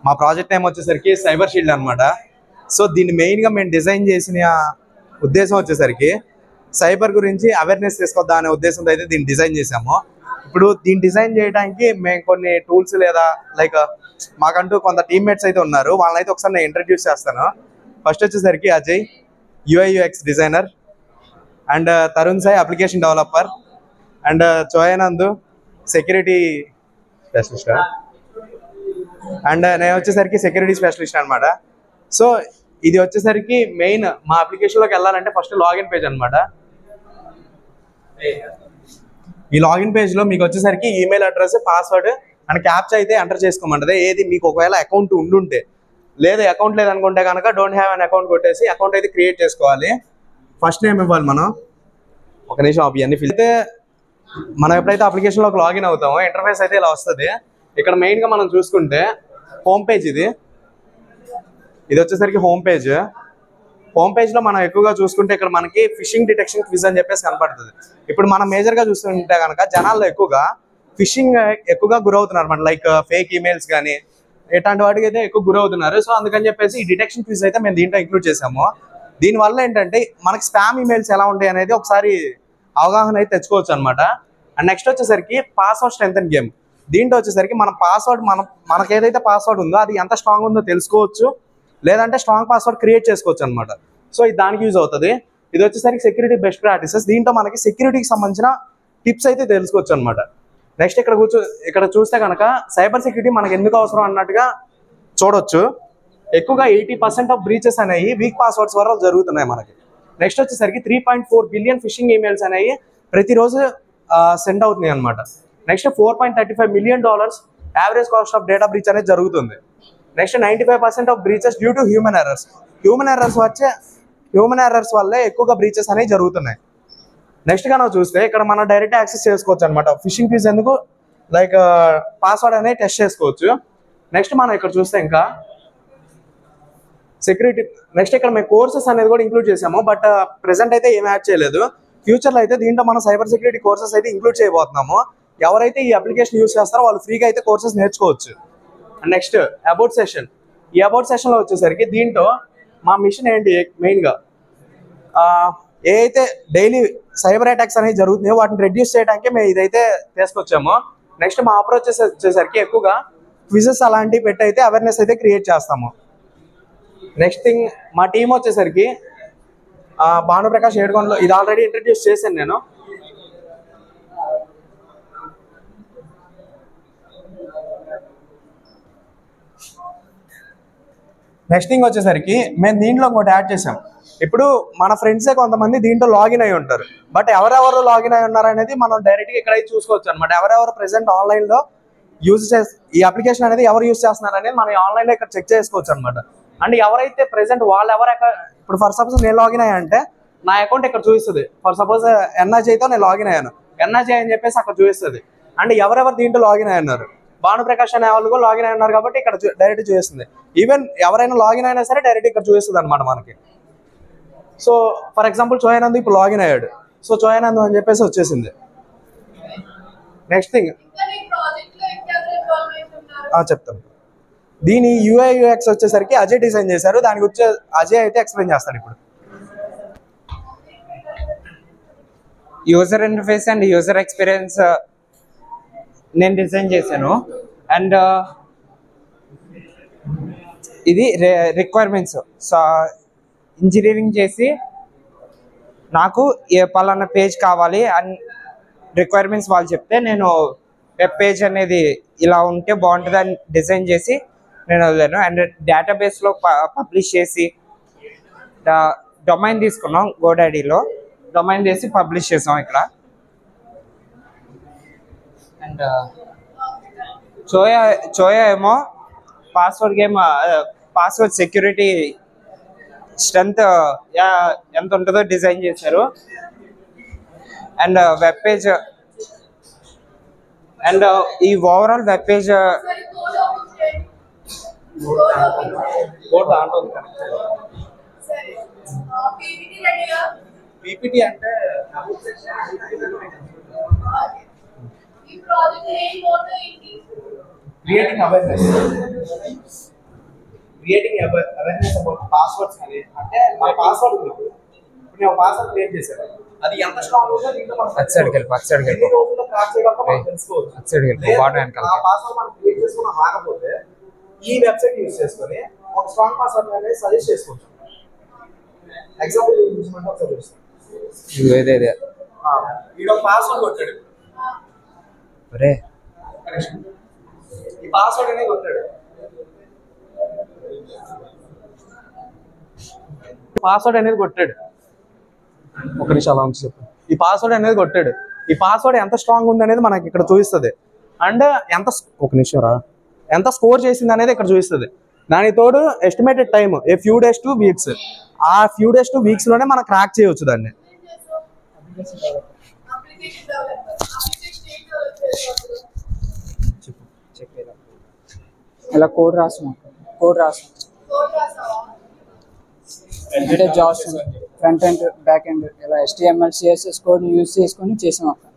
మా project name వచ్చేసరికి cyber shield అనమాట. సో దీన్ని మెయిన్గా మేము డిజైన్ చేసిన ఉద్దేశం వచ్చేసరికి సైబర్ గురించి అవేర్నెస్ తీసుకొద్దాం అనే ఉద్దేశంతో అయితే దీన్ని డిజైన్ చేసాము. ఇప్పుడు దీన్ని డిజైన్ చేయడానికి మేము కొన్ని టూల్స్ లేదా లైక్ మాకంటూ కొంత టీమ్మేట్స్ అయితే ఉన్నారు. వాళ్ళని అయితే ఒకసారి నేను ఇంట్రడ్యూస్ చేస్తాను. ఫస్ట్ వచ్చేసరికి Ajay UI/UX designer, and Tarun Sai application developer, and చోయానంద్ సెక్యూరిటీ స్పెషలిస్ట్, అండ్ నేను వచ్చేసరికి సెక్యూరిటీ స్పెషలిస్ట్ అనమాట. సో ఇది వచ్చేసరికి మెయిన్ మా అప్లికేషన్లోకి వెళ్ళాలంటే ఫస్ట్ లాగిన్ పేజ్ అనమాట. ఈ లాగిన్ పేజ్లో మీకు వచ్చేసరికి email address, password and captcha అయితే ఎంటర్ చేసుకోమంటది. ఏది మీకు ఒకవేళ అకౌంట్ ఉండుంటే, లేదా అకౌంట్ లేదనుకుంటే కనుక డోంట్ హ్యావ్ అన్ అకౌంట్ కొట్టేసి అకౌంట్ అయితే క్రియేట్ చేసుకోవాలి. ఫస్ట్ నేమ్ ఇవ్వాలి మనం. ఒక నిమిషం అవన్నీ ఫిల్ అయితే మనం ఎప్పుడైతే అప్లికేషన్లోకి లాగిన్ అవుతామో ఇంటర్ఫేస్ అయితే ఇలా వస్తుంది. ఇక్కడ మెయిన్గా మనం చూసుకుంటే హోమ్ పేజ్ ఇది వచ్చేసరికి హోమ్ పేజ్. హోమ్ పేజ్లో మనం ఎక్కువగా చూసుకుంటే ఇక్కడ మనకి ఫిషింగ్ డిటెక్షన్ క్విజ్ అని చెప్పేసి కనపడుతుంది. ఇప్పుడు మనం మేజర్గా చూస్తుంటే కనుక జనాల్లో ఎక్కువగా ఫిషింగ్ ఎక్కువగా గురవుతున్నారు అనమాట. లైక్ ఫేక్ ఈమెయిల్స్ కానీ ఇట్లాంటి వాటికి అయితే ఎక్కువ గురవుతున్నారు. సో అందుకని చెప్పేసి ఈ డిటెక్షన్ క్విజ్ అయితే మేము దీంట్లో ఇంక్లూడ్ చేసాము. దీనివల్ల ఏంటంటే మనకి స్పామ్ ఈమెయిల్స్ ఎలా ఉంటాయి అనేది ఒకసారి అవగాహన అయితే తెచ్చుకోవచ్చు అనమాట. అండ్ నెక్స్ట్ వచ్చేసరికి పాస్వర్డ్ స్ట్రెంథెన్ గేమ్. దీంట్లో వచ్చేసరికి మన పాస్వర్డ్ మనకి ఏదైతే పాస్వర్డ్ ఉందో అది ఎంత స్ట్రాంగ్ ఉందో తెలుసుకోవచ్చు, లేదంటే స్ట్రాంగ్ పాస్వర్డ్ క్రియేట్ చేసుకోవచ్చు అనమాట. సో ఇది దానికి యూజ్ అవుతుంది. ఇది వచ్చేసరికి సెక్యూరిటీ బెస్ట్ ప్రాక్టీసెస్. దీంట్లో మనకి సెక్యూరిటీకి సంబంధించిన టిప్స్ అయితే తెలుసుకోవచ్చు అనమాట. నెక్స్ట్ ఇక్కడ చూస్తే కనుక సైబర్ సెక్యూరిటీ మనకి ఎందుకు అవసరం అన్నట్టుగా చూడొచ్చు. ఎక్కువగా 80% ఆఫ్ బ్రీచెస్ అనేవి వీక్ పాస్వర్డ్స్ వల్ల జరుగుతున్నాయి మనకి. నెక్స్ట్ వచ్చేసరికి 3.4 బిలియన్ ఫిషింగ్ ఈమెయిల్స్ అనేవి ప్రతిరోజు సెండ్ అవుతున్నాయి అనమాట. Next $4.35 million average cost of data breach అనేది జరుగుతుంది. Next 95% of breaches due to human errors. Human errors వల్లే ఎక్కువగా బ్రీచెస్ అనేవి జరుగుతున్నాయి. నెక్స్ట్ గా మనం చూస్తే ఇక్కడ మనం డైరెక్ట్ యాక్సెస్ చేసుకోవచ్చు అనమాట. ఫిషింగ్ ఫీజ్ ఎందుకు లైక్ పాస్వర్డ్ అనేది టెస్ట్ చేసుకోవచ్చు. నెక్స్ట్ మనం ఇక్కడ చూస్తే ఇంకా సెక్యూరిటీ. నెక్స్ట్ ఇక్కడ మేము కోర్సెస్ అనేది కూడా ఇంక్లూడ్ చేసాము, బట్ ప్రెసెంట్ అయితే ఏం యాడ్ చేయలేదు. ఫ్యూచర్లో అయితే దీంట్లో మనం సైబర్ సెక్యూరిటీ కోర్సెస్ అయితే ఇంక్లూడ్ చేయబోతున్నాము. ఎవరైతే ఈ అప్లికేషన్ యూజ్ చేస్తారో వాళ్ళు ఫ్రీగా అయితే కోర్సెస్ నేర్చుకోవచ్చు. Next about session. ఈ అబౌట్ సెషన్లో వచ్చేసరికి దీంట్లో మా మిషన్ ఏంటి మెయిన్గా ఏ అయితే డైలీ సైబర్ అటాక్స్ అనేవి జరుగుతున్నాయో వాటిని రెడ్యూస్ చేయడానికి మేము ఇదైతే తీసుకొచ్చాము. నెక్స్ట్ మా అప్రోచ్ వచ్చేసరికి ఎక్కువగా క్విజెస్ అలాంటివి పెట్టి అయితే అవేర్నెస్ అయితే క్రియేట్ చేస్తాము. నెక్స్ట్ థింగ్ మా టీం వచ్చేసరికి భానుప్రకాష్ ఏడుకొండలో ఇది ఆల్రెడీ ఇంట్రడ్యూస్ చేశాను నేను. నెక్స్ట్ థింగ్ వచ్చేసరికి మేము దీంట్లో ఇంకోటి యాడ్ చేసాం. ఇప్పుడు మన ఫ్రెండ్సే కొంతమంది దీంట్లో లాగిన్ అయి ఉంటారు, బట్ ఎవరెవరు లాగిన్ అయి ఉన్నారు అనేది మనం డైరెక్ట్గా ఇక్కడైతే చూసుకోవచ్చు అనమాట. ఎవరెవరు ప్రెసెంట్ ఆన్లైన్లో ఈ అప్లికేషన్ అనేది ఎవరు యూజ్ చేస్తున్నారు అనేది మనం ఆన్లైన్లో ఇక్కడ చెక్ చేసుకోవచ్చు అనమాట. అండ్ ఎవరైతే ప్రెసెంట్ ఇప్పుడు ఫర్ సపోజ్ నేను లాగిన్ అయ్యా అంటే నా అకౌంట్ ఇక్కడ చూపిస్తుంది. ఫర్ సపోజ్ ఎన్ఆర్జీతో నేను లాగిన్ అయ్యాను, ఎన్ఆర్జీ అని చెప్పేసి అక్కడ చూపిస్తుంది. అండ్ ఎవరెవరు దీంట్లో లాగిన్ అయి ఉన్నారు, భానుప్రకాష్ అనే వాళ్ళు కూడా లాగిన్ అయి ఉన్నారు కాబట్టి ఇక్కడ డైరెక్ట్ చూపిస్తుంది. ఈవెన్ ఎవరైనా లాగిన్ అయినా సరే డైరెక్ట్ ఇక్కడ చూపిస్తుంది అనమాట మనకి. సో ఫర్ ఎగ్జాంపుల్ చోయానంద్ ఇప్పుడు లాగిన్ అయ్యాడు, సో చోయానంద్ అని చెప్పేసి వచ్చేసింది. నెక్స్ట్ థింగ్ చెప్తాను. దీని UI/UX వచ్చేసరికి అజయ్ డిజైన్ చేశారు. దానికి వచ్చే అజయ్ అయితే ఎక్స్ప్లెయిన్ చేస్తాడు ఇప్పుడు. User interface and user experience నేను డిజైన్ చేశాను. అండ్ ఇది రిక్వైర్మెంట్స్. సో ఇంజనీరింగ్ చేసి నాకు పలానా పేజ్ కావాలి అండ్ రిక్వైర్మెంట్స్ వాళ్ళు చెప్తే నేను వెబ్ పేజ్ అనేది ఇలా ఉంటే బాగుంటుంది అని డిజైన్ చేసి నేను వదిలేను. అండ్ డేటాబేస్లో పబ్లిష్ చేసి డొమైన్ తీసుకున్నాం. గోడాడీలో డొమైన్ చేసి పబ్లిష్ చేసాం ఇక్కడ. అండ్ చోయా ఏమో పాస్వర్డ్ సెక్యూరిటీ స్ట్రెంత్ ఎంత ఉంటుందో డిజైన్ చేశారు. అండ్ వెబ్ పేజ్ అండ్ ఈ ఓవరాల్ వెబ్ పేజ్ పీపీటీ అంటే creating awareness. Creating awareness about passwords అని. అంటే మన పాస్వర్డ్ ఉంది, ఇప్పుడు నేను పాస్వర్డ్ క్రియేట్ చేశాను, అది ఎంత స్ట్రాంగ్ ఉందో దీంట్లో మనం ఎన్ని రోజుల్లో క్రాక్ చేయగలమో మనం తెలుసుకోవచ్చు. ఆ పాస్వర్డ్ మనం క్రియేట్ చేసుకున్న రాకపోతే ఈ వెబ్సైట్ యూజ్ చేసుకొని ఒక స్ట్రాంగ్ పాస్వర్డ్ అనేది సజెస్ట్ చేసుకోవచ్చు. ఎగ్జాంపుల్ చూసుకుంటే ఒకసారి చూస్తాను. వీడు పాస్వర్డ్ కొట్టాడు, ఈ పాస్వర్డ్ అనేది కొట్టాడు, పాస్వర్డ్ అనేది కొట్టాడు. ఒక నిమిషం అలా ఉంచి చెప్పు. ఈ పాస్వర్డ్ అనేది కొట్టాడు. ఈ పాస్వర్డ్ ఎంత స్ట్రాంగ్ ఉంది అనేది మనకి ఇక్కడ చూపిస్తుంది. అండ్ ఒక నిమిషం రా, ఎంత స్కోర్ చేసింది అనేది ఇక్కడ చూపిస్తుంది. దానికి తోడు estimated time a few days to weeks. ఆ ఫ్యూ డేస్ టు వీక్స్ లోనే మనం క్రాక్ చేయవచ్చు దాన్ని. ఇలా కోడ్ రాసాం అంటే జాస్ ఫ్రంట్ ఎండ్ బ్యాక్ ఎండ్ ఇలా HTML CSS కోడ్ యూజ్ చేసుకొని చేసాం అక్కడ.